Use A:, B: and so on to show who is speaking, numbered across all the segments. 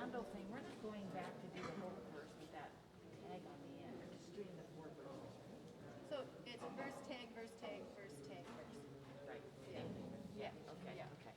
A: Mondo thing, we're not going back to do the whole verse with that tag on the end. We're just doing the 4 verses.
B: So it's verse tag, verse tag, verse tag, verse.
A: Right.
B: Yeah.
A: Yeah. Okay.
B: Yeah.
A: Okay.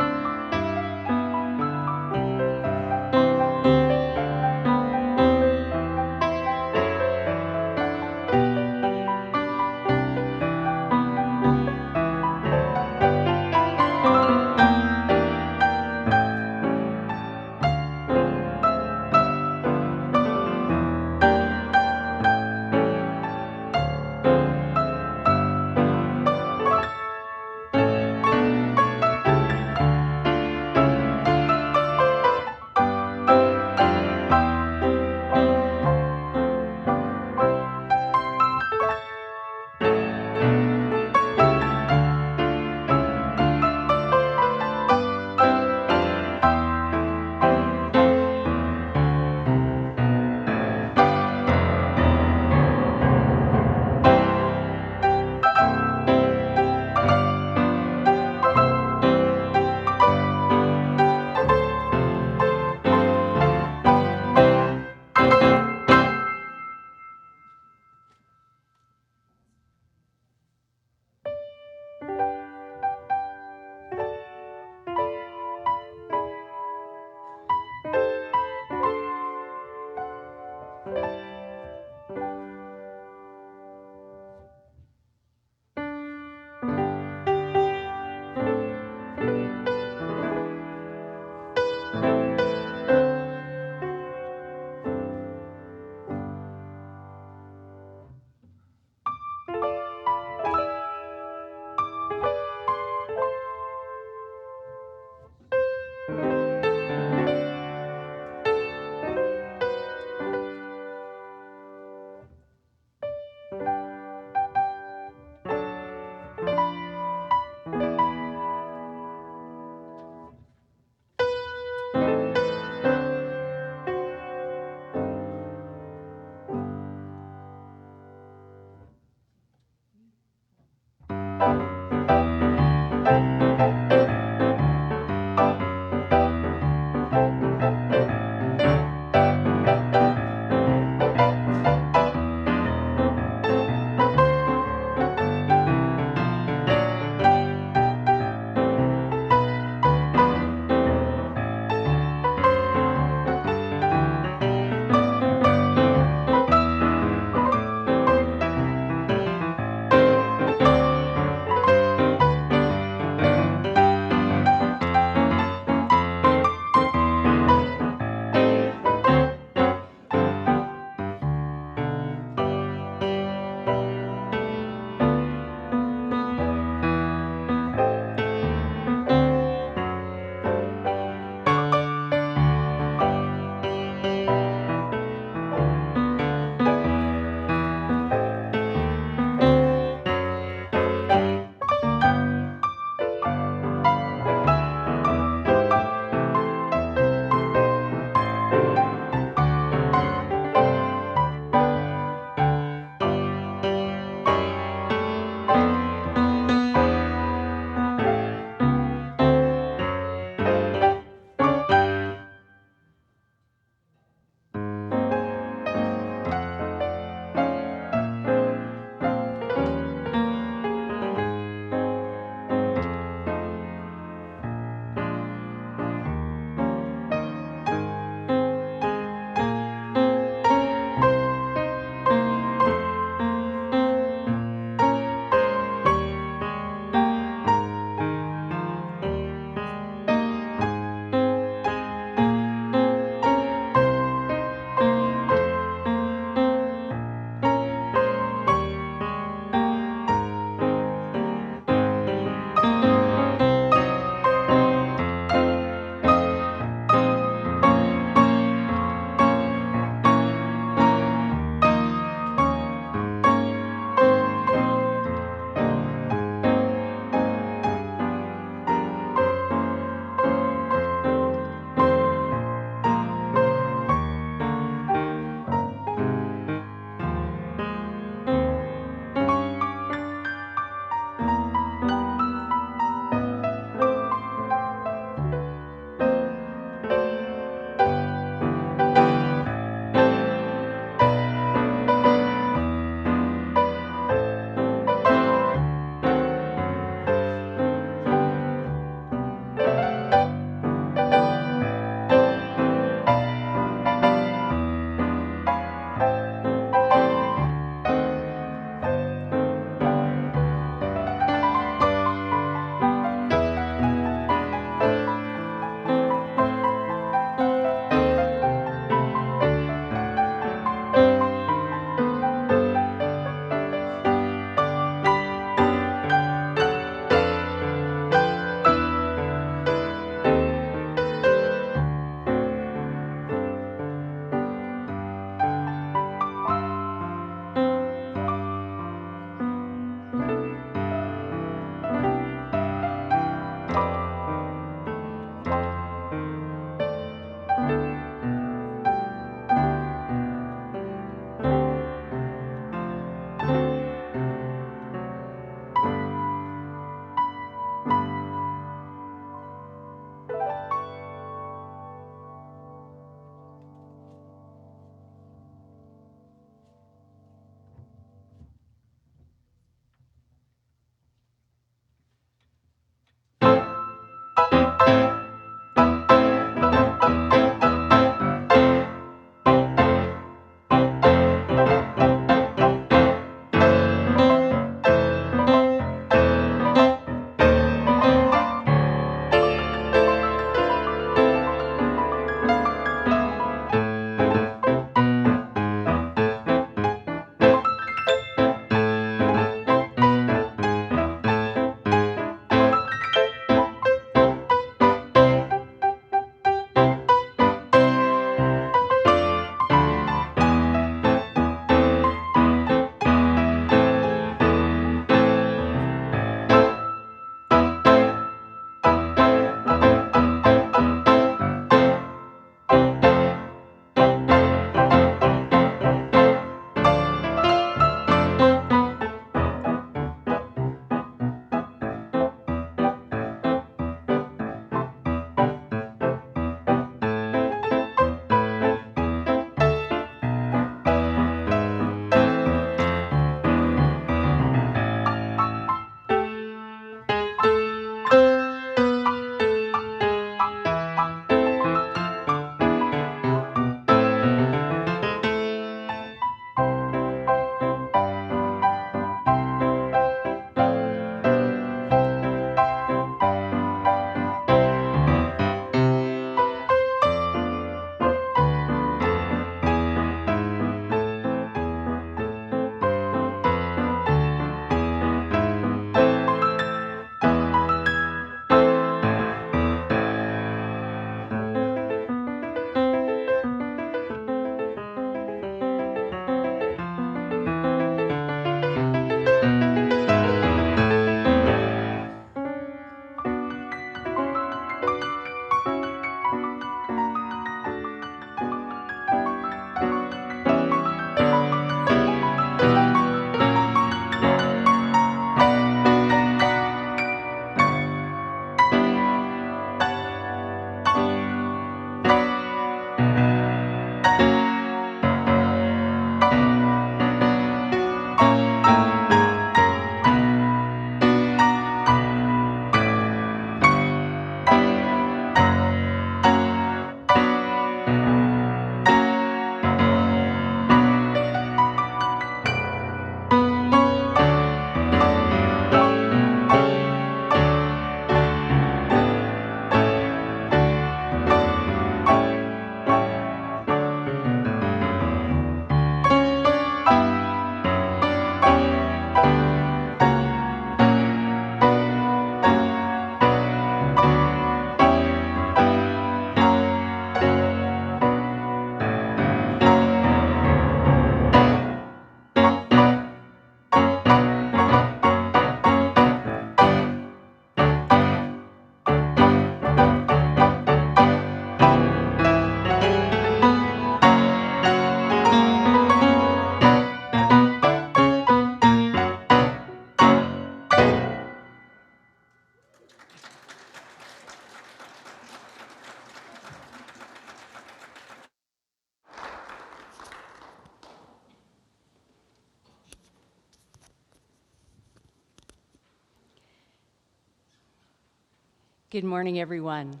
C: Good morning, everyone.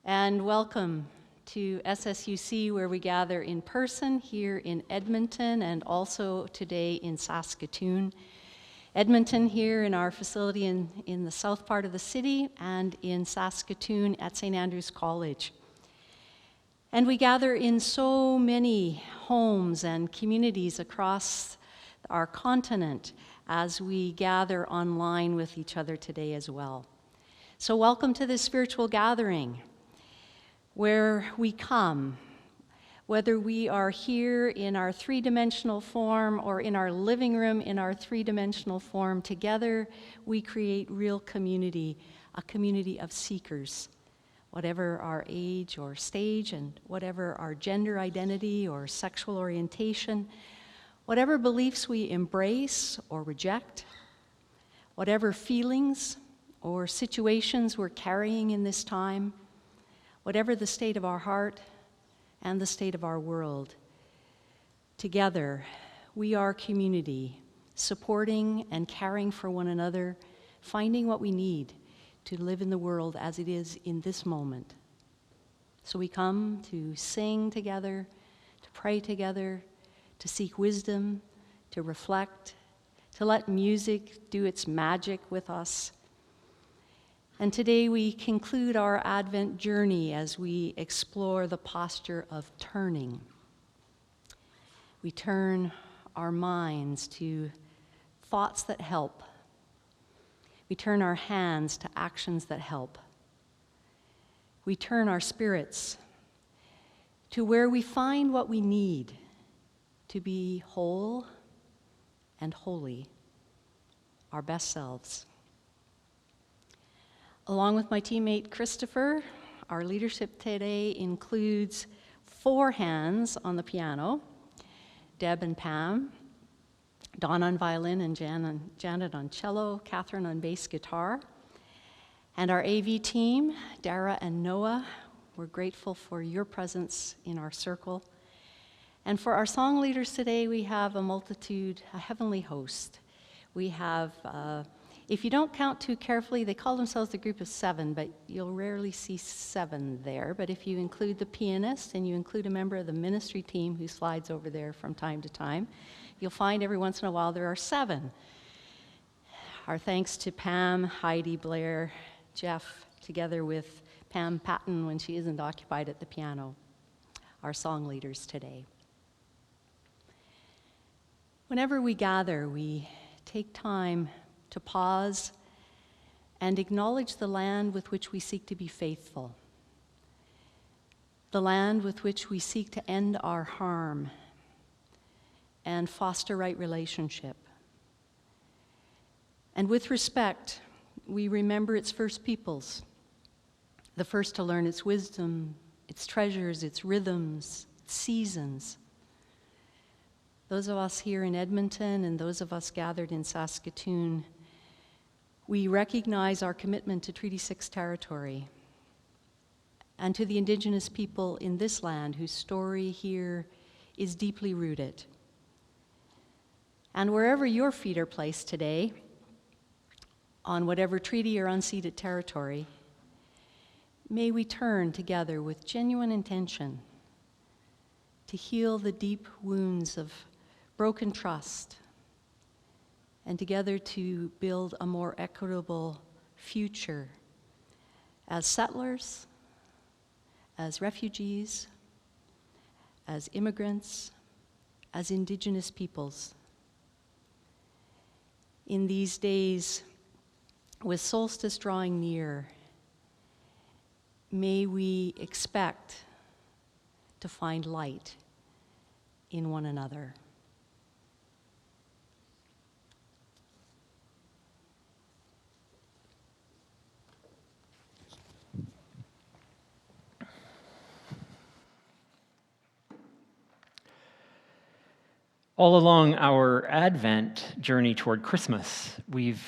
C: And welcome to SSUC, where we gather in person here in Edmonton and also today in Saskatoon. Edmonton here in our facility in the south part of the city, and in Saskatoon at St. Andrew's College. And we gather in so many homes and communities across our continent as we gather online with each other today as well. So welcome to this spiritual gathering where we come, whether we are here in our three-dimensional form or in our living room in our three-dimensional form. Together we create real community, a community of seekers, whatever our age or stage and whatever our gender identity or sexual orientation, whatever beliefs we embrace or reject, whatever feelings or situations we're carrying in this time, whatever the state of our heart and the state of our world. Together, we are community, supporting and caring for one another, finding what we need to live in the world as it is in this moment. So we come to sing together, to pray together, to seek wisdom, to reflect, to let music do its magic with us. And today we conclude our Advent journey as we explore the posture of turning. We turn our minds to thoughts that help. We turn our hands to actions that help. We turn our spirits to where we find what we need to be whole and holy, our best selves. Along with my teammate Christopher, our leadership today includes 4 hands on the piano, Deb and Pam, Dawn on violin and Janet on cello, Catherine on bass guitar, and our AV team, Dara and Noah. We're grateful for your presence in our circle. And for our song leaders today, we have a multitude, a heavenly host. We have, if you don't count too carefully, they call themselves the group of 7, but you'll rarely see 7 there. But if you include the pianist and you include a member of the ministry team who slides over there from time to time, you'll find every once in a while there are 7. Our thanks to Pam, Heidi, Blair, Jeff, together with Pam Patton when she isn't occupied at the piano, our song leaders today. Whenever we gather, we take time to pause and acknowledge the land with which we seek to be faithful, the land with which we seek to end our harm and foster right relationship. And with respect, we remember its first peoples, the first to learn its wisdom, its treasures, its rhythms, its seasons. Those of us here in Edmonton and those of us gathered in Saskatoon, we recognize our commitment to Treaty 6 territory and to the Indigenous people in this land whose story here is deeply rooted. And wherever your feet are placed today, on whatever treaty or unceded territory, may we turn together with genuine intention to heal the deep wounds of broken trust and together to build a more equitable future as settlers, as refugees, as immigrants, as Indigenous peoples. In these days, with solstice drawing near, may we expect to find light in one another.
D: All along our Advent journey toward Christmas, we've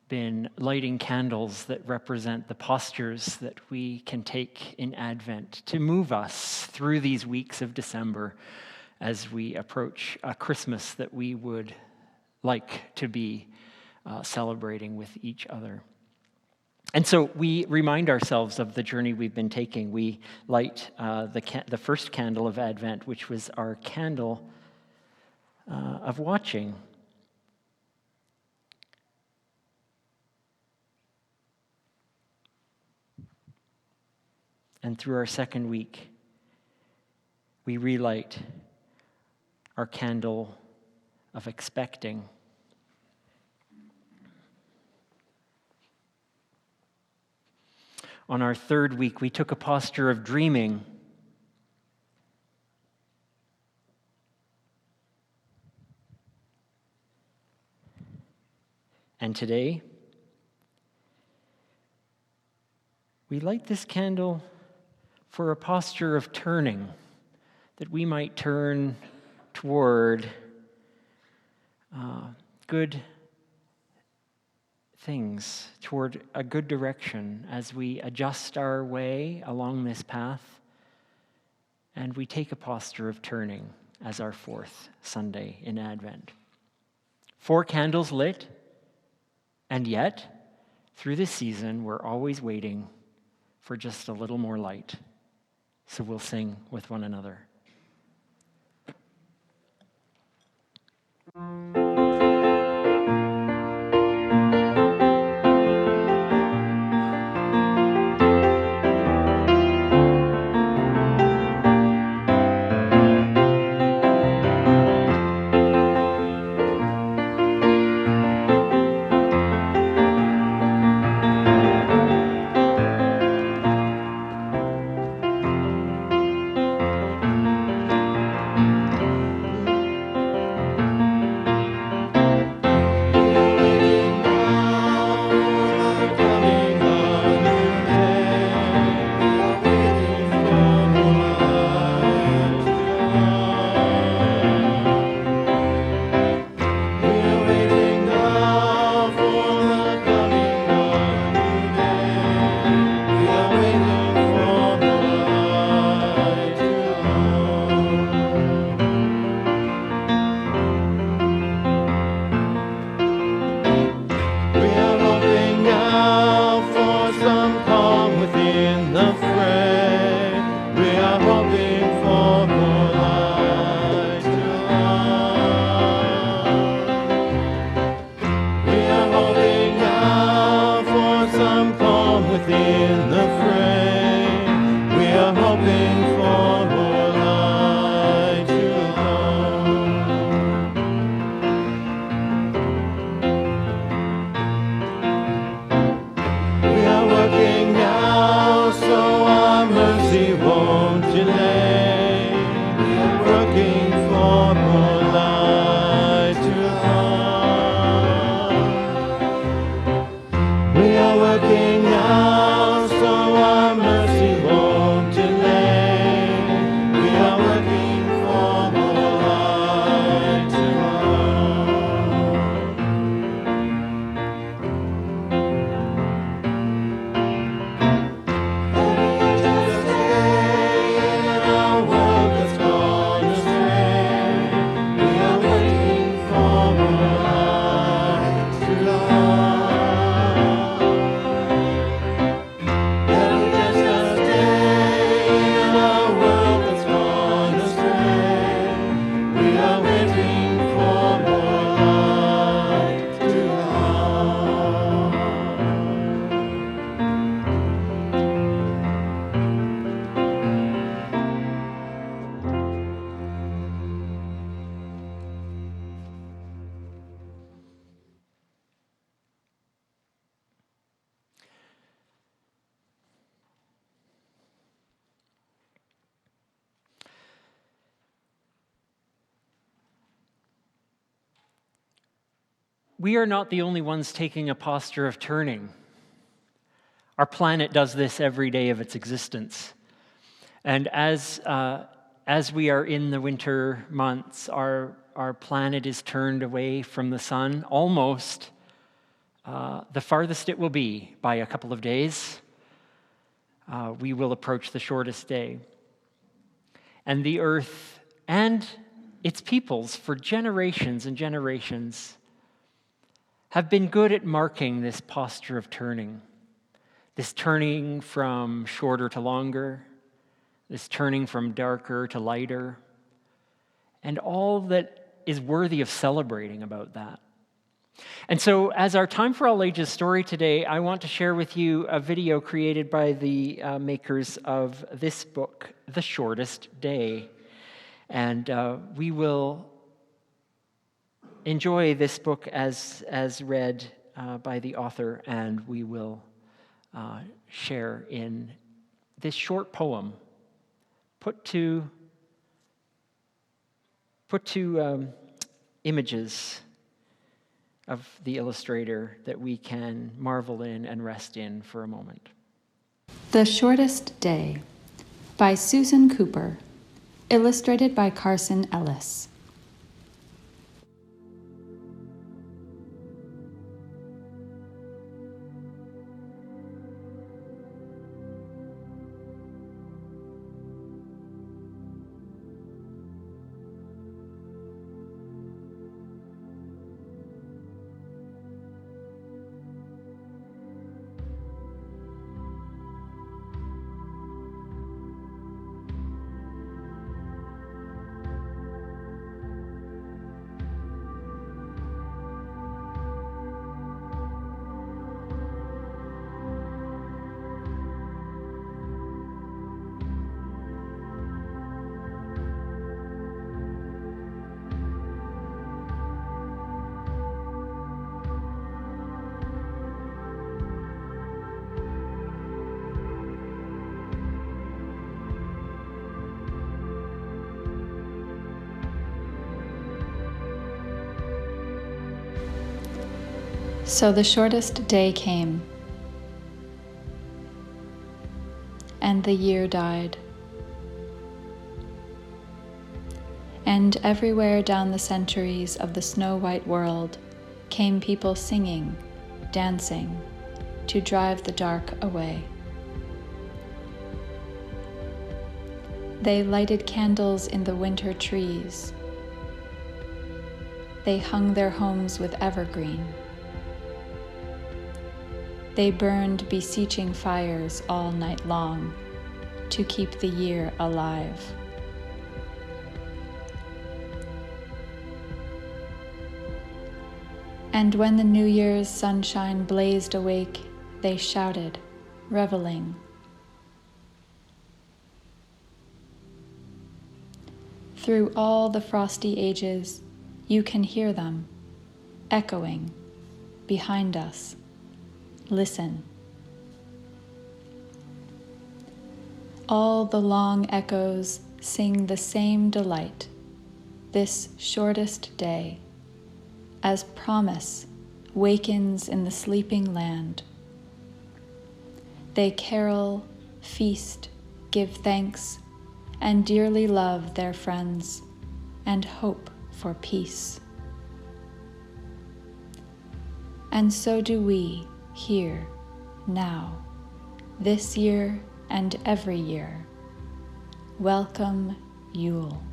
D: been lighting candles that represent the postures that we can take in Advent to move us through these weeks of December as we approach a Christmas that we would like to be celebrating with each other. And so we remind ourselves of the journey we've been taking. We light the first candle of Advent, which was our candle of watching. And through our second week, we relight our candle of expecting. On our third week, we took a posture of dreaming. And today, we light this candle for a posture of turning, that we might turn toward good things, toward a good direction as we adjust our way along this path, and we take a posture of turning as our fourth Sunday in Advent. 4 candles lit, and yet, through this season, we're always waiting for just a little more light. So we'll sing with one another. We are not the only ones taking a posture of turning. Our planet does this every day of its existence. And as we are in the winter months, our planet is turned away from the sun, almost the farthest it will be by a couple of days. We will approach the shortest day. And the earth and its peoples for generations and generations have been good at marking this posture of turning. this turning from shorter to longer, this turning from darker to lighter, and all that is worthy of celebrating about that. And so, as our Time for All Ages story today, I want to share with you a video created by the makers of this book, The Shortest Day. And we will enjoy this book as read by the author, and we will share in this short poem put to images of the illustrator that we can marvel in and rest in for a moment.
E: The Shortest Day by Susan Cooper, illustrated by Carson Ellis. So the shortest day came, and the year died. And everywhere down the centuries of the snow-white world came people singing, dancing, to drive the dark away. They lighted candles in the winter trees. They hung their homes with evergreen. They burned beseeching fires all night long to keep the year alive. And when the New Year's sunshine blazed awake, they shouted, reveling. Through all the frosty ages, you can hear them, echoing behind us. Listen. All the long echoes sing the same delight, this shortest day, as promise wakens in the sleeping land. They carol, feast, give thanks, and dearly love their friends, and hope for peace. And so do we, here, now, this year and every year. Welcome, Yule.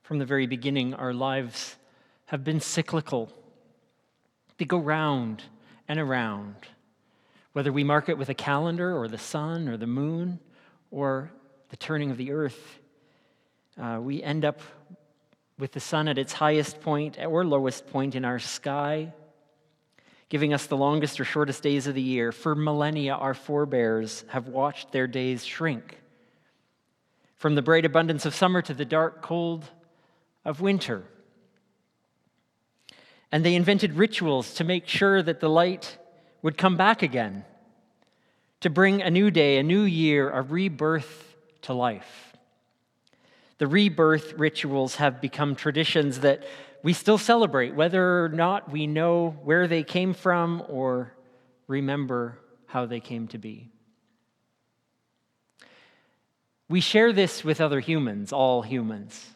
D: From the very beginning, our lives have been cyclical. They go round and around. Whether we mark it with a calendar or the sun or the moon or the turning of the earth, we end up with the sun at its highest point or lowest point in our sky, giving us the longest or shortest days of the year. For millennia, our forebears have watched their days shrink. From the bright abundance of summer to the dark cold of winter. And they invented rituals to make sure that the light would come back again, to bring a new day, a new year, a rebirth to life. The rebirth rituals have become traditions that we still celebrate, whether or not we know where they came from or remember how they came to be. We share this with other humans, all humans.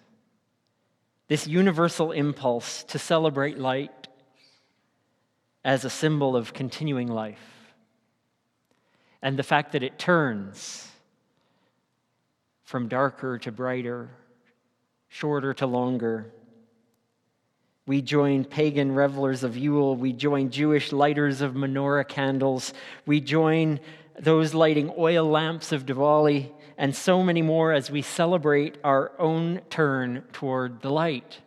D: This universal impulse to celebrate light as a symbol of continuing life, and the fact that it turns from darker to brighter, shorter to longer. We join pagan revelers of Yule. We join Jewish lighters of menorah candles. We join those lighting oil lamps of Diwali, and so many more as we celebrate our own turn toward the light,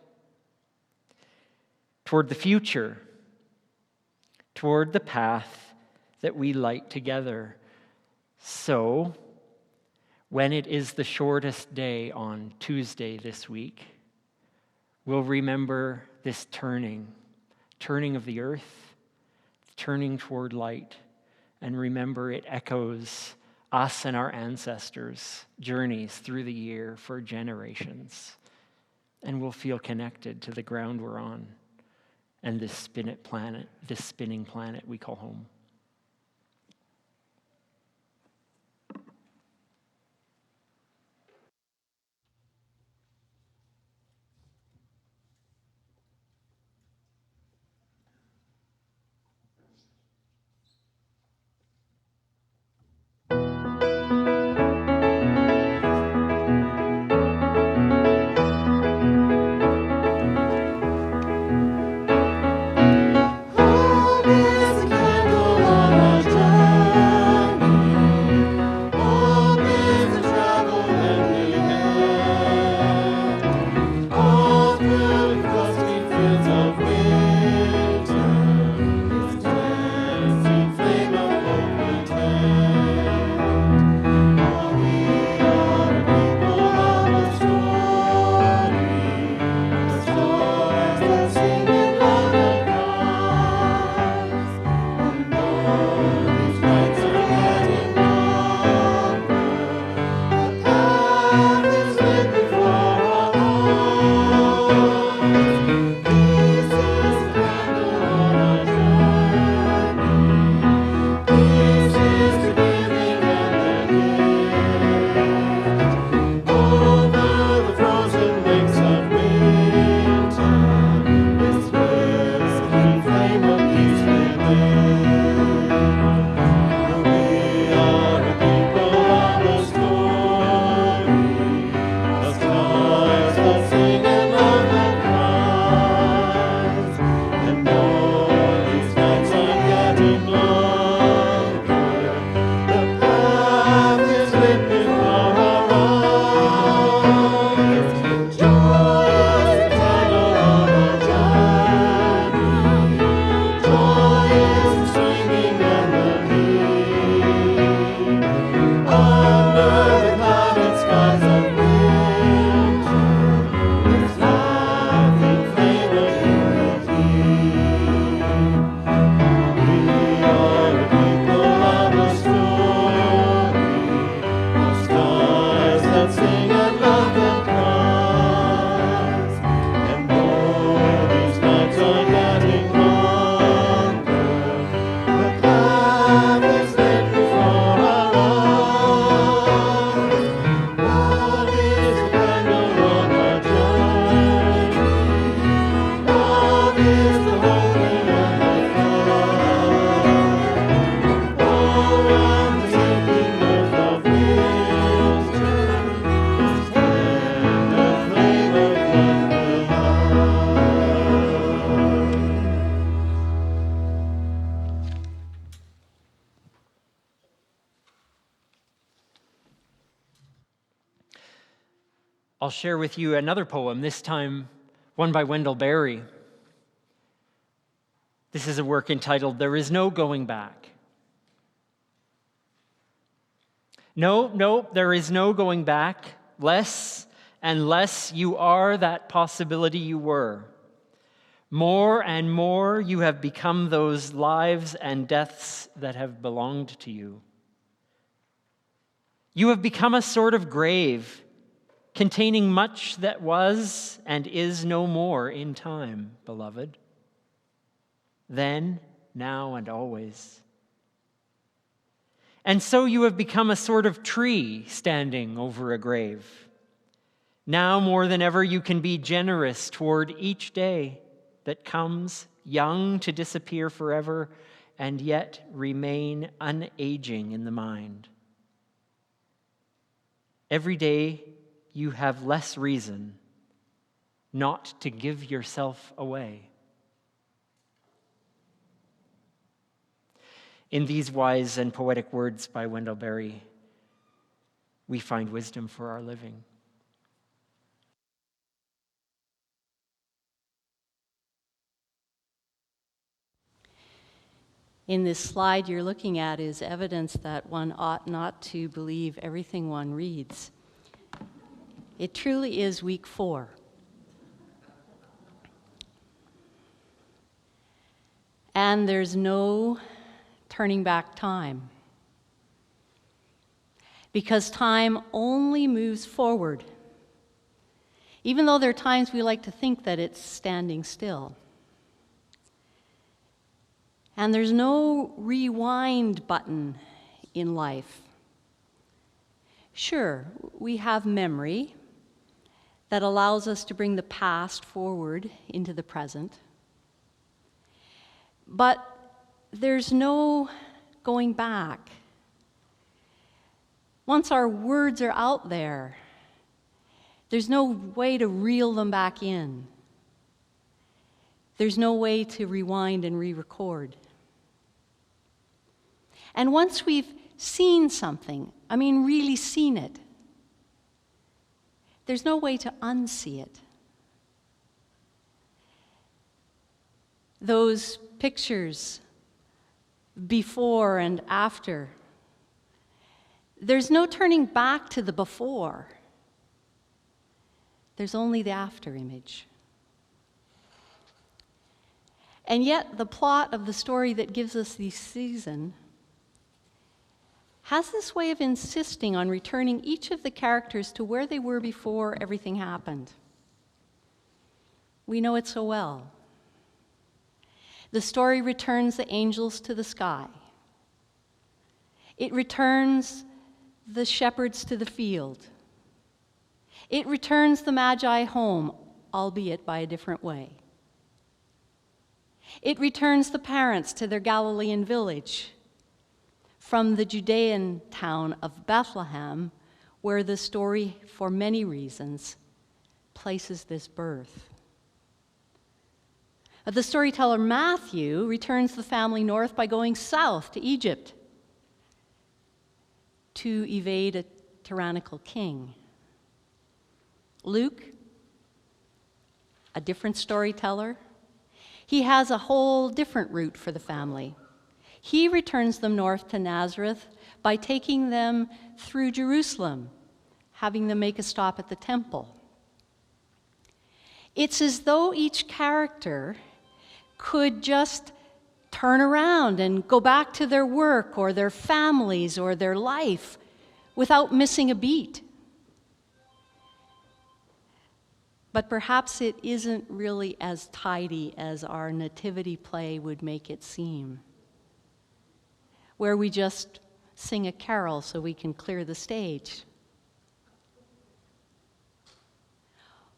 D: toward the future, toward the path that we light together. So, when it is the shortest day on Tuesday this week, we'll remember this turning of the earth, turning toward light, and remember it echoes us and our ancestors' journeys through the year for generations. And we'll feel connected to the ground we're on and this spinning planet we call home. I'll share with you another poem, this time one by Wendell Berry. This is a work entitled, "There Is No Going Back." No, there is no going back. Less and less you are that possibility you were. More and more you have become those lives and deaths that have belonged to you. You have become a sort of grave containing much that was and is no more in time, beloved. Then, now, and always. And so you have become a sort of tree standing over a grave. Now more than ever, you can be generous toward each day that comes, young to disappear forever, and yet remain unaging in the mind. Every day you have less reason not to give yourself away. In these wise and poetic words by Wendell Berry, we find wisdom for our living.
C: In this slide you're looking at is evidence that one ought not to believe everything one reads. It truly is week 4. And there's no turning back time. Because time only moves forward. Even though there are times we like to think that it's standing still. And there's no rewind button in life. Sure, we have memory that allows us to bring the past forward into the present. But there's no going back. Once our words are out there, there's no way to reel them back in. There's no way to rewind and re-record. And once we've seen something, really seen it, there's no way to unsee it. Those pictures before and after, there's no turning back to the before. There's only the after image. And yet, the plot of the story that gives us this season has this way of insisting on returning each of the characters to where they were before everything happened. We know it so well. The story returns the angels to the sky. It returns the shepherds to the field. It returns the Magi home, albeit by a different way. It returns the parents to their Galilean village from the Judean town of Bethlehem, where the story, for many reasons, places this birth. The storyteller Matthew returns the family north by going south to Egypt to evade a tyrannical king. Luke, a different storyteller, he has a whole different route for the family. He returns them north to Nazareth by taking them through Jerusalem, having them make a stop at the temple. It's as though each character could just turn around and go back to their work or their families or their life without missing a beat. But perhaps it isn't really as tidy as our nativity play would make it seem, where we just sing a carol so we can clear the stage.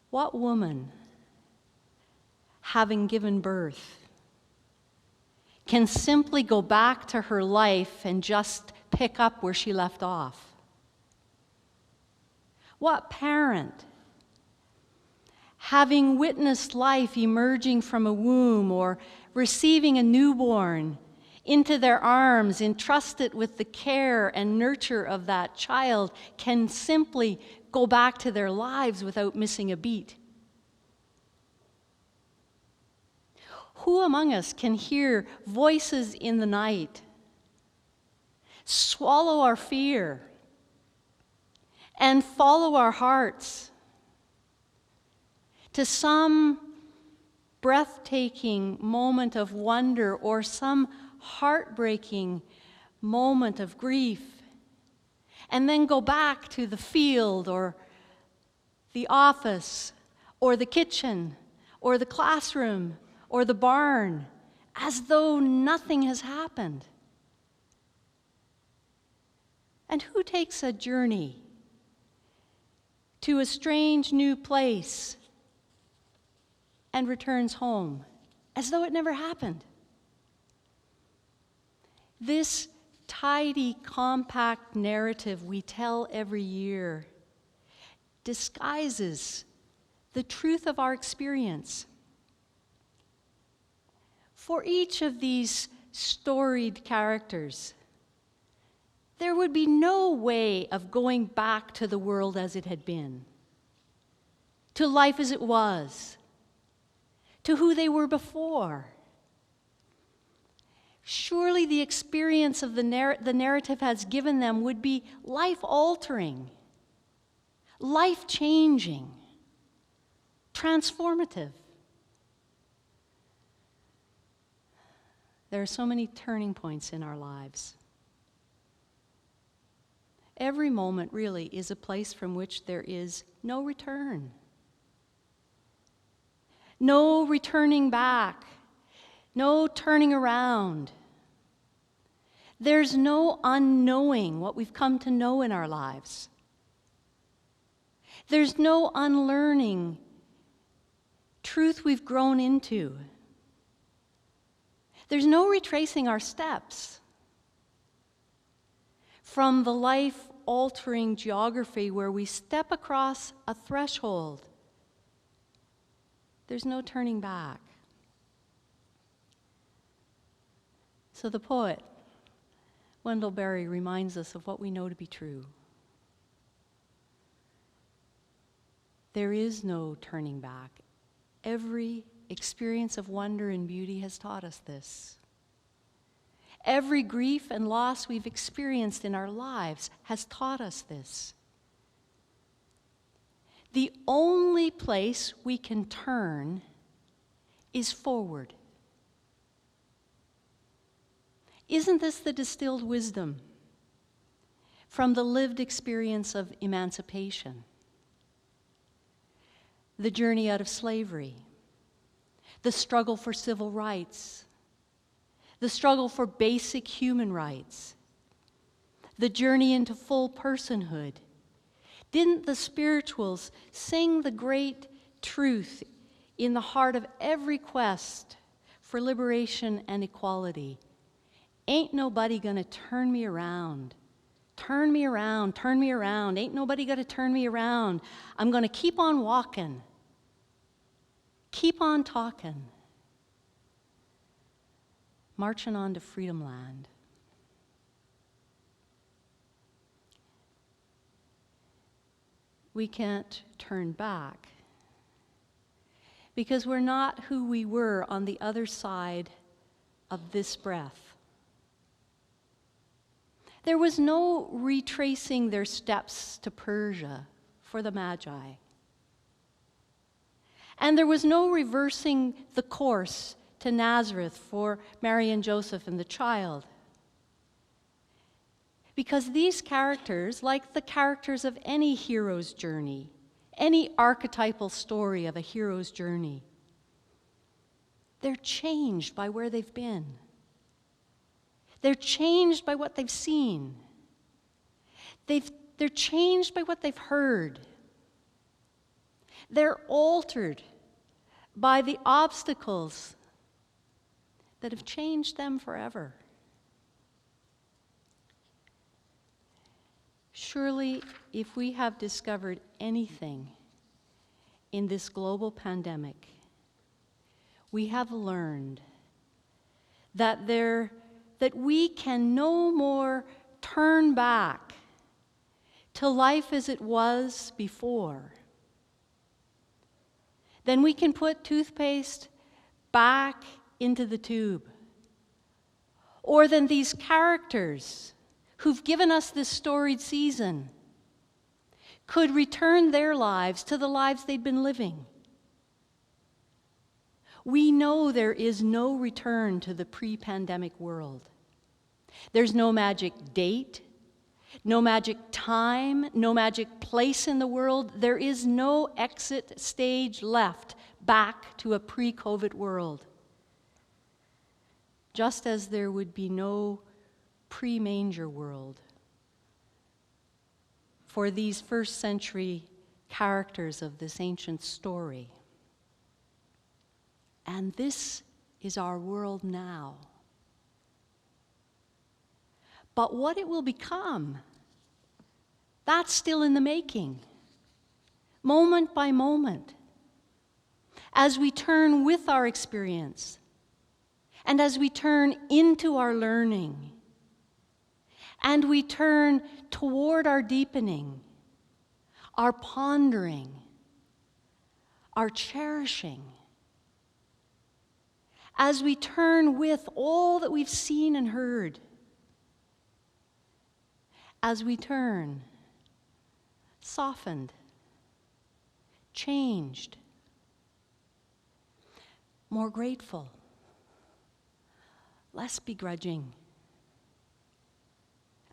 C: What woman, having given birth, can simply go back to her life and just pick up where she left off? What parent, having witnessed life emerging from a womb or receiving a newborn into their arms, entrusted with the care and nurture of that child, can simply go back to their lives without missing a beat? Who among us can hear voices in the night, swallow our fear, and follow our hearts to some breathtaking moment of wonder or some heartbreaking moment of grief, and then go back to the field or the office or the kitchen or the classroom or the barn as though nothing has happened? And who takes a journey to a strange new place and returns home as though it never happened? This tidy, compact narrative we tell every year disguises the truth of our experience. For each of these storied characters, there would be no way of going back to the world as it had been, to life as it was, to who they were before. Surely the experience of the narrative has given them would be life-altering, life-changing, transformative. There are so many turning points in our lives. Every moment really is a place from which there is no return. No returning back. No turning around. There's no unknowing what we've come to know in our lives. There's no unlearning truth we've grown into. There's no retracing our steps from the life-altering geography where we step across a threshold. There's no turning back. So the poet, Wendell Berry, reminds us of what we know to be true. There is no turning back. Every experience of wonder and beauty has taught us this. Every grief and loss we've experienced in our lives has taught us this. The only place we can turn is forward. Isn't this the distilled wisdom from the lived experience of emancipation? The journey out of slavery, the struggle for civil rights, the struggle for basic human rights, the journey into full personhood. Didn't the spirituals sing the great truth in the heart of every quest for liberation and equality? Ain't nobody gonna turn me around. Turn me around, turn me around. Ain't nobody gonna turn me around. I'm gonna keep on walking. Keep on talking. Marching on to Freedom Land. We can't turn back because we're not who we were on the other side of this breath. There was no retracing their steps to Persia for the Magi. And there was no reversing the course to Nazareth for Mary and Joseph and the child. Because these characters, like the characters of any hero's journey, any archetypal story of a hero's journey, they're changed by where they've been. They're changed by what they've seen. They're changed by what they've heard. They're altered by the obstacles that have changed them forever. Surely, if we have discovered anything in this global pandemic, we have learned that we can no more turn back to life as it was before. Then we can put toothpaste back into the tube. Or than these characters who've given us this storied season could return their lives to the lives they'd been living. We know there is no return to the pre-pandemic world. There's no magic date, no magic time, no magic place in the world. There is no exit stage left back to a pre-COVID world. Just as there would be no pre-manger world for these first century characters of this ancient story. And this is our world now. But what it will become, that's still in the making, moment by moment, as we turn with our experience and as we turn into our learning and we turn toward our deepening, our pondering, our cherishing, as we turn with all that we've seen and heard, as we turn softened, changed, more grateful, less begrudging,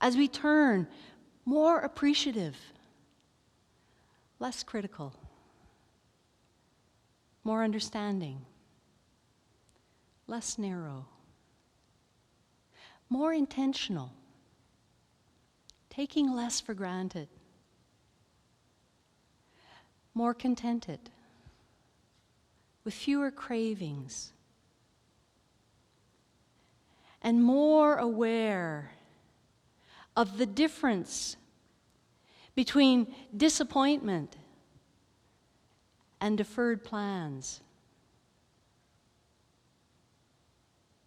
C: as we turn more appreciative, less critical, more understanding, less narrow, more intentional, taking less for granted, more contented, with fewer cravings, and more aware of the difference between disappointment and deferred plans,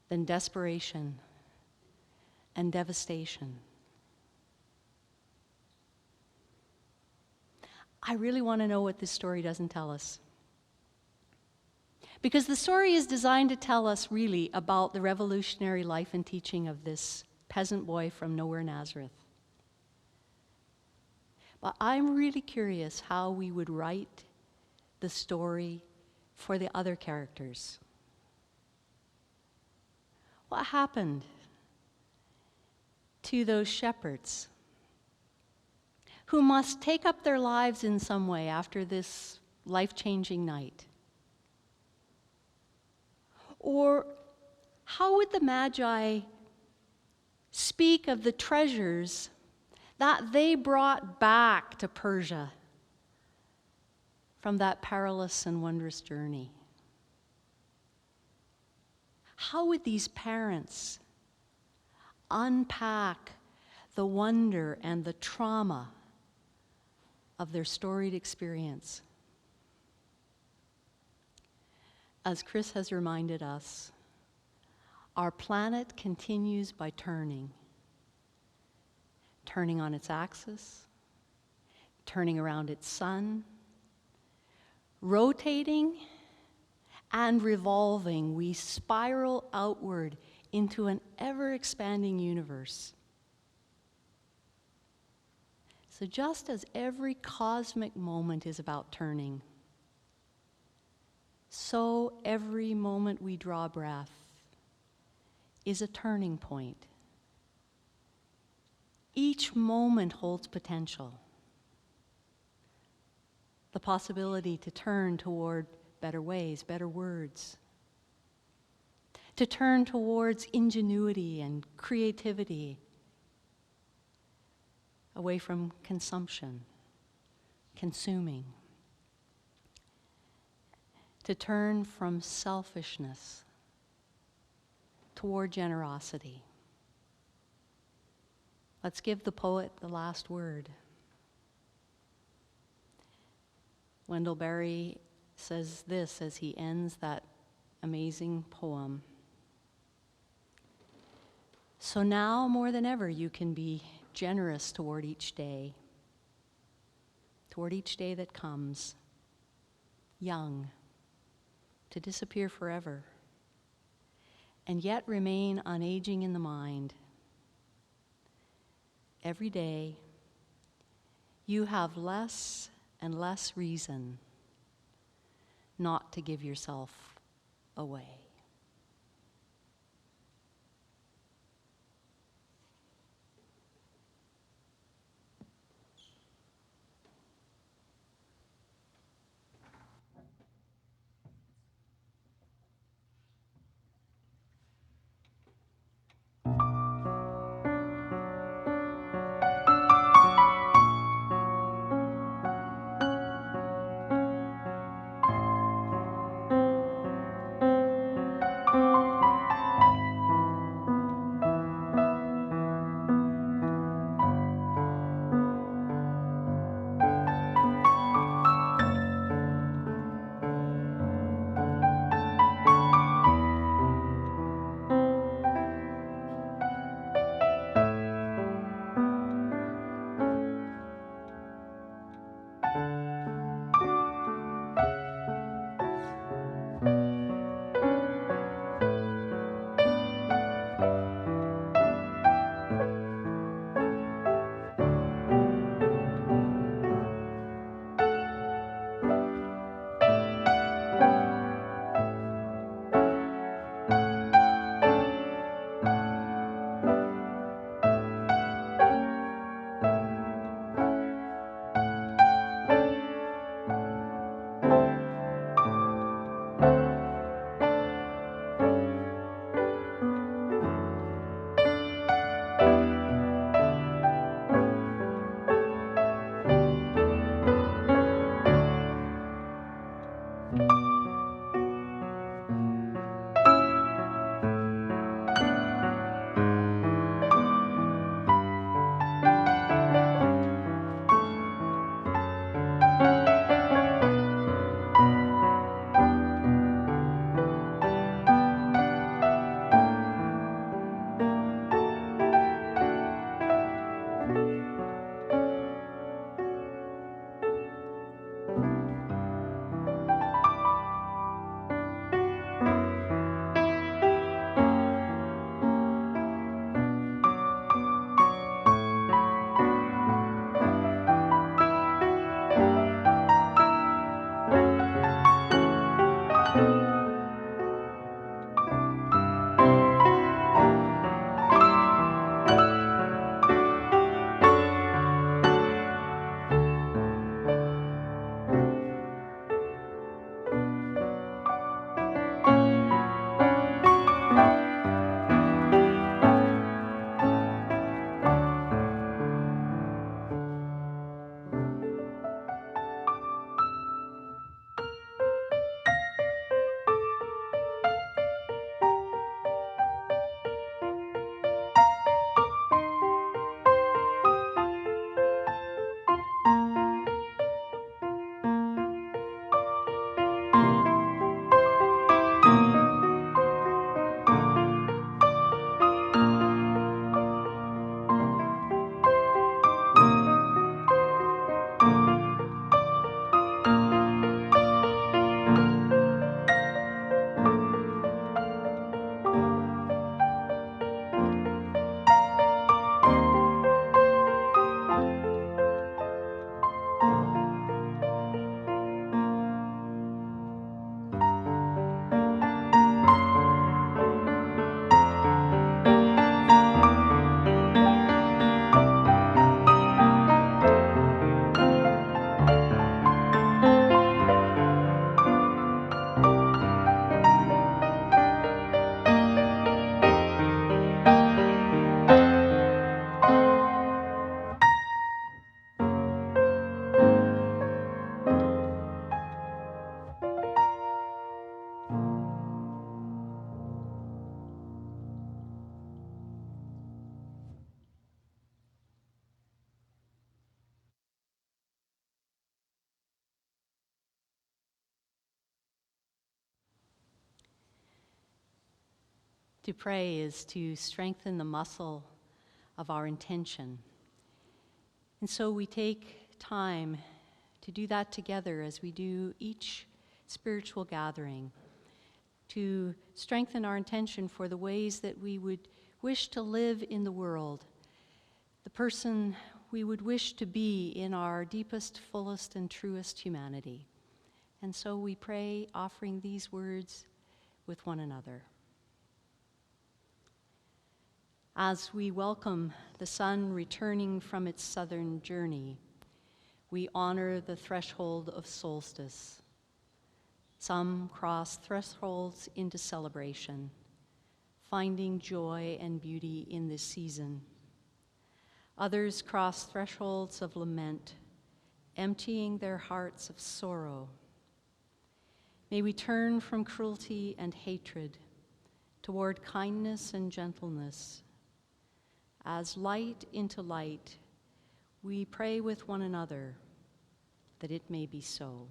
C: than desperation and devastation. I really want to know what this story doesn't tell us. Because the story is designed to tell us really about the revolutionary life and teaching of this peasant boy from nowhere, Nazareth. But I'm really curious how we would write the story for the other characters. What happened to those shepherds who must take up their lives in some way after this life-changing night? Or how would the Magi speak of the treasures that they brought back to Persia from that perilous and wondrous journey? How would these parents unpack the wonder and the trauma of their storied experience? As Chris has reminded us, our planet continues by turning on its axis, turning around its sun, rotating and revolving. We spiral outward into an ever-expanding universe. So just as every cosmic moment is about turning, so every moment we draw breath is a turning point. Each moment holds potential. The possibility to turn toward better ways, better words. To turn towards ingenuity and creativity, away from consumption, consuming. To turn from selfishness toward generosity. Let's give the poet the last word. Wendell Berry says this as he ends that amazing poem. So now more than ever you can be generous toward each day that comes, young, to disappear forever, and yet remain unaging in the mind. Every day, you have less and less reason not to give yourself away. To pray is to strengthen the muscle of our intention. And so we take time to do that together as we do each spiritual gathering, to strengthen our intention for the ways that we would wish to live in the world, the person we would wish to be in our deepest, fullest, and truest humanity. And so we pray, offering these words with one another. As we welcome the sun returning from its southern journey, we honor the threshold of solstice. Some cross thresholds into celebration, finding joy and beauty in this season. Others cross thresholds of lament, emptying their hearts of sorrow. May we turn from cruelty and hatred toward kindness and gentleness. As light into light, we pray with one another that it may be so.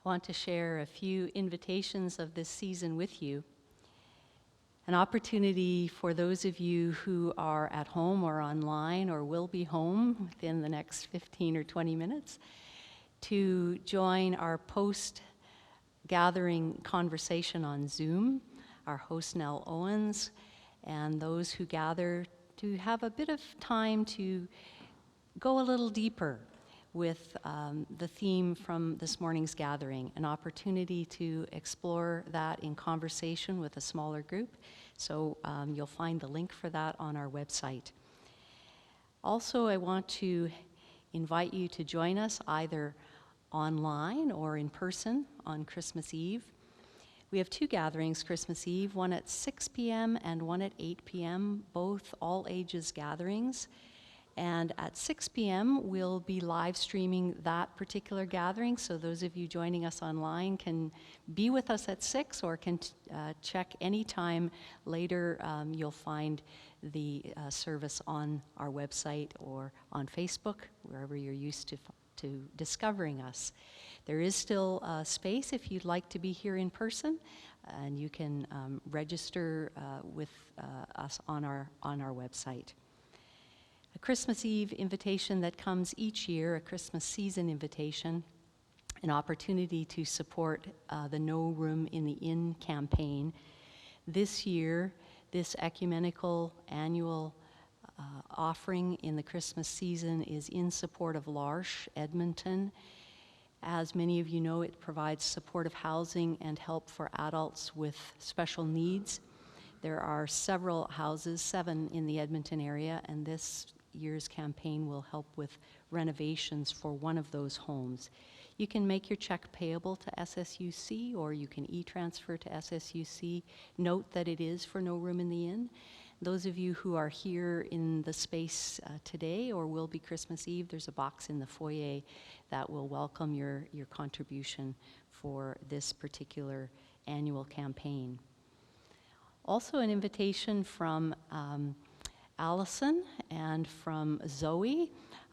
C: I want to share a few invitations of this season with you. An opportunity for those of you who are at home or online or will be home within the next 15 or 20 minutes to join our post-gathering conversation on Zoom, our host Nell Owens, and those who gather to have a bit of time to go a little deeper with the theme from this morning's gathering, an opportunity to explore that in conversation with a smaller group. So you'll find the link for that on our website. Also, I want to invite you to join us either online or in person on Christmas Eve. We have 2 gatherings Christmas Eve, one at 6 p.m. and one at 8 p.m., both all ages gatherings. And at 6 p.m., we'll be live streaming that particular gathering, so those of you joining us online can be with us at 6 or can check anytime later. You'll find the service on our website or on Facebook, wherever you're used to discovering us. There is still space if you'd like to be here in person, and you can register with us on our website. A Christmas Eve invitation that comes each year, a Christmas season invitation, an opportunity to support the No Room in the Inn campaign. This year, this ecumenical annual offering in the Christmas season is in support of L'Arche, Edmonton. As many of you know, it provides supportive housing and help for adults with special needs. There are several houses, 7 in the Edmonton area, and this year's campaign will help with renovations for one of those homes. You can make your check payable to SSUC, or you can e-transfer to SSUC. Note that it is for No Room in the Inn. Those of you who are here in the space today or will be Christmas Eve, there's a box in the foyer that will welcome your contribution for this particular annual campaign. Also an invitation from Allison and from Zoe,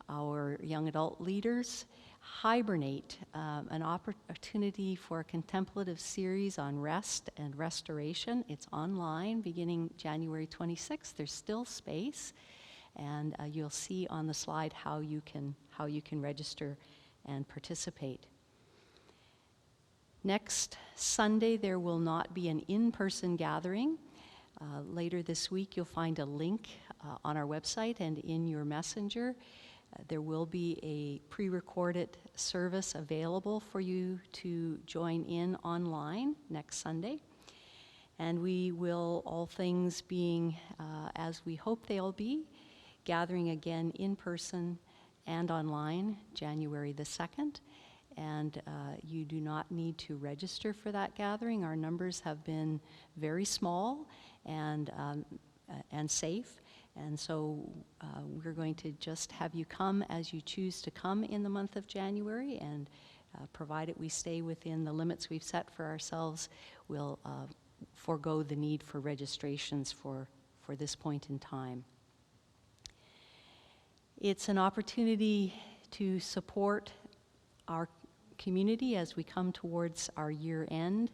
C: our young adult leaders. Hibernate, an opportunity for a contemplative series on rest and restoration. It's online beginning January 26th. There's still space, and you'll see on the slide how you can register and participate. Next Sunday, there will not be an in-person gathering. Later this week, you'll find a link on our website and in your messenger. There will be a pre-recorded service available for you to join in online next Sunday. And we will, all things being as we hope they'll be, gathering again in person and online January the 2nd. And you do not need to register for that gathering. Our numbers have been very small and safe. And so we're going to just have you come as you choose to come in the month of January, and provided we stay within the limits we've set for ourselves, we'll forego the need for registrations for this point in time. It's an opportunity to support our community as we come towards our year end,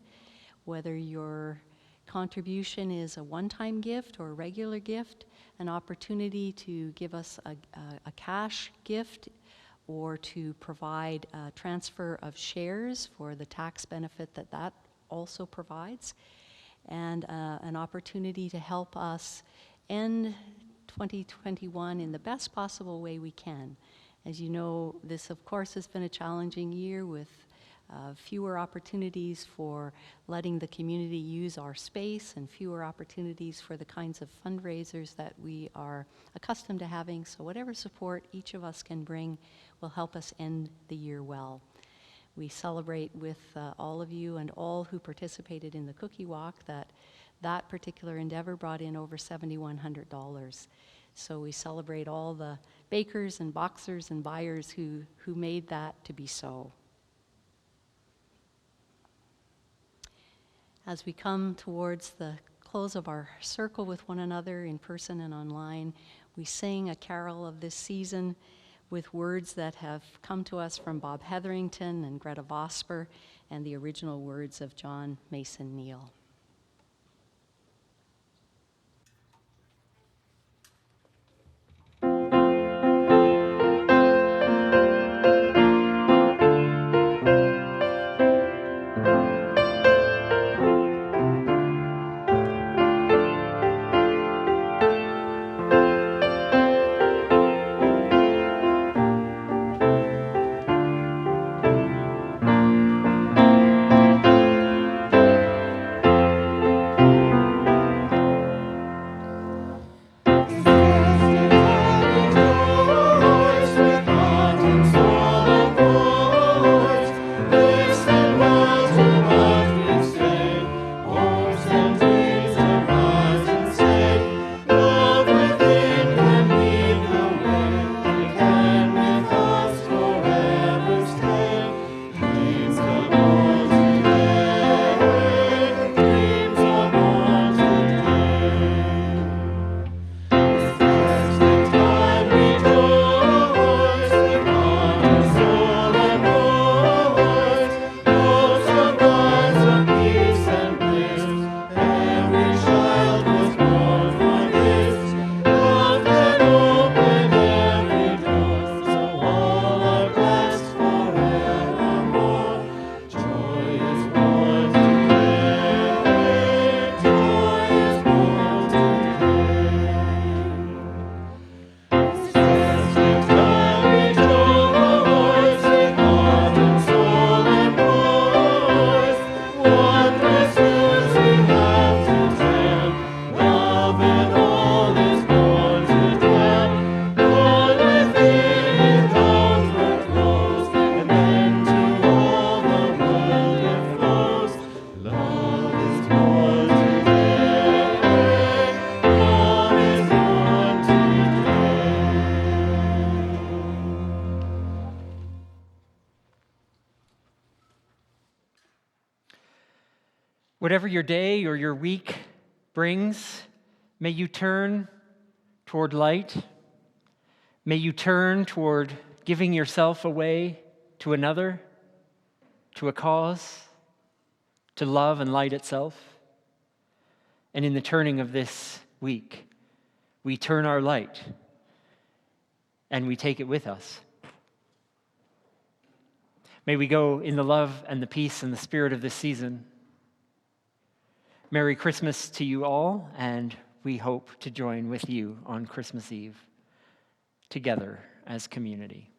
C: whether your contribution is a one-time gift or a regular gift, an opportunity to give us a cash gift or to provide a transfer of shares for the tax benefit that also provides, and an opportunity to help us end 2021 in the best possible way we can. As you know, this of course has been a challenging year with fewer opportunities for letting the community use our space and fewer opportunities for the kinds of fundraisers that we are accustomed to having. So whatever support each of us can bring will help us end the year well. We celebrate with all of you and all who participated in the Cookie Walk that particular endeavor brought in over $7,100. So we celebrate all the bakers and boxers and buyers who made that to be so. As we come towards the close of our circle with one another in person and online, we sing a carol of this season with words that have come to us from Bob Hetherington and Greta Vosper, and the original words of John Mason Neal.
D: Whatever your day or your week brings, may you turn toward light. May you turn toward giving yourself away to another, to a cause, to love and light itself. And in the turning of this week, we turn our light and we take it with us. May we go in the love and the peace and the spirit of this season. Merry Christmas to you all, and we hope to join with you on Christmas Eve together as community.